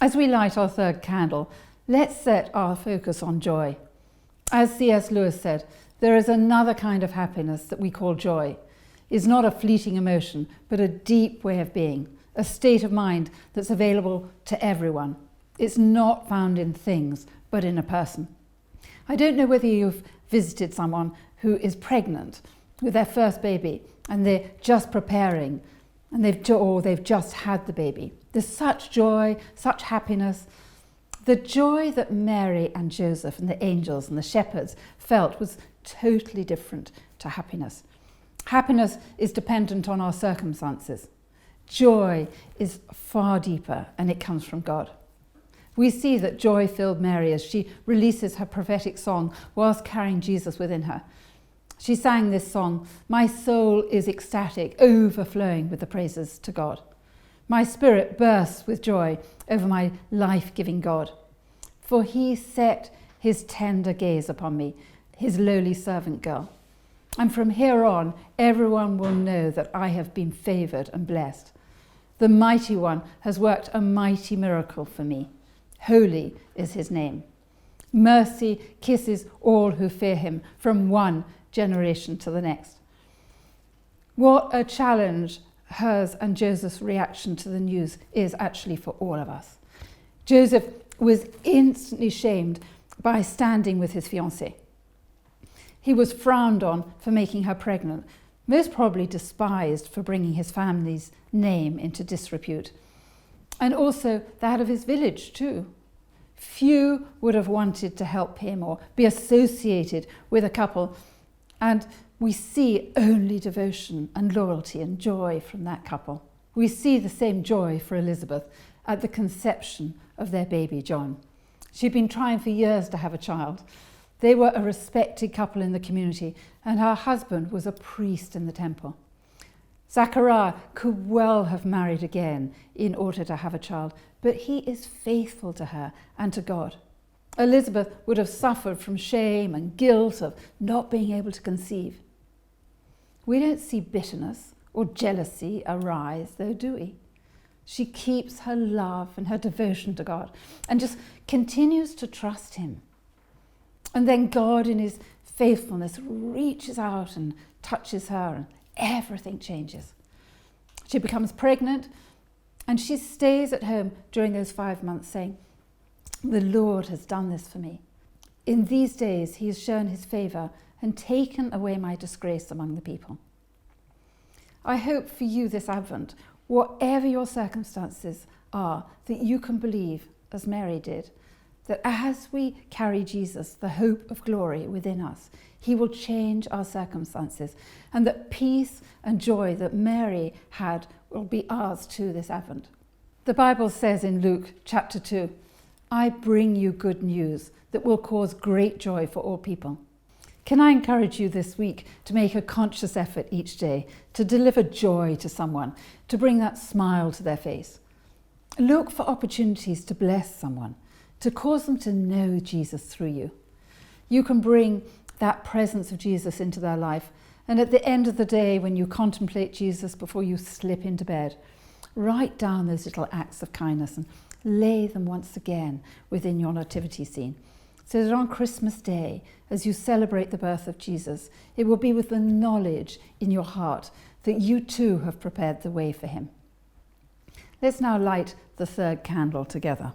As we light our third candle, let's set our focus on joy. As C.S. Lewis said, there is another kind of happiness that we call joy. It's not a fleeting emotion, but a deep way of being, a state of mind that's available to everyone. It's not found in things, but in a person. I don't know whether you've visited someone who is pregnant with their first baby and they're just preparing and they've just had the baby. There's such joy, such happiness. The joy that Mary and Joseph and the angels and the shepherds felt was totally different to happiness. Happiness is dependent on our circumstances. Joy is far deeper and it comes from God. We see that joy filled Mary as she releases her prophetic song whilst carrying Jesus within her. She sang this song, "My soul is ecstatic, overflowing with the praises to God. My spirit bursts with joy over my life-giving God. For he set his tender gaze upon me, his lowly servant girl. And from here on, everyone will know that I have been favoured and blessed. The Mighty One has worked a mighty miracle for me. Holy is his name. Mercy kisses all who fear him from one generation to the next." What a challenge hers and Joseph's reaction to the news is actually for all of us. Joseph was instantly shamed by standing with his fiancée. He was frowned on for making her pregnant, most probably despised for bringing his family's name into disrepute, and also that of his village too. Few would have wanted to help him or be associated with a couple, and we see only devotion and loyalty and joy from that couple. We see the same joy for Elizabeth at the conception of their baby John. She'd been trying for years to have a child. They were a respected couple in the community, and her husband was a priest in the temple. Zachariah could well have married again in order to have a child, but he is faithful to her and to God. Elizabeth would have suffered from shame and guilt of not being able to conceive. We don't see bitterness or jealousy arise, though, do we? She keeps her love and her devotion to God and just continues to trust him. And then God, in his faithfulness, reaches out and touches her, and everything changes. She becomes pregnant, and she stays at home during those 5 months saying, "The Lord has done this for me. In these days he has shown his favour and taken away my disgrace among the people." I hope for you this Advent, whatever your circumstances are, that you can believe, as Mary did, that as we carry Jesus, the hope of glory within us, he will change our circumstances, and that peace and joy that Mary had will be ours too this Advent. The Bible says in Luke chapter 2, "I bring you good news that will cause great joy for all people." Can I encourage you this week to make a conscious effort each day to deliver joy to someone, to bring that smile to their face? Look for opportunities to bless someone, to cause them to know Jesus through you. You can bring that presence of Jesus into their life, and at the end of the day, when you contemplate Jesus before you slip into bed, write down those little acts of kindness and lay them once again within your nativity scene, so that on Christmas Day, as you celebrate the birth of Jesus, it will be with the knowledge in your heart that you too have prepared the way for him. Let's now light the third candle together.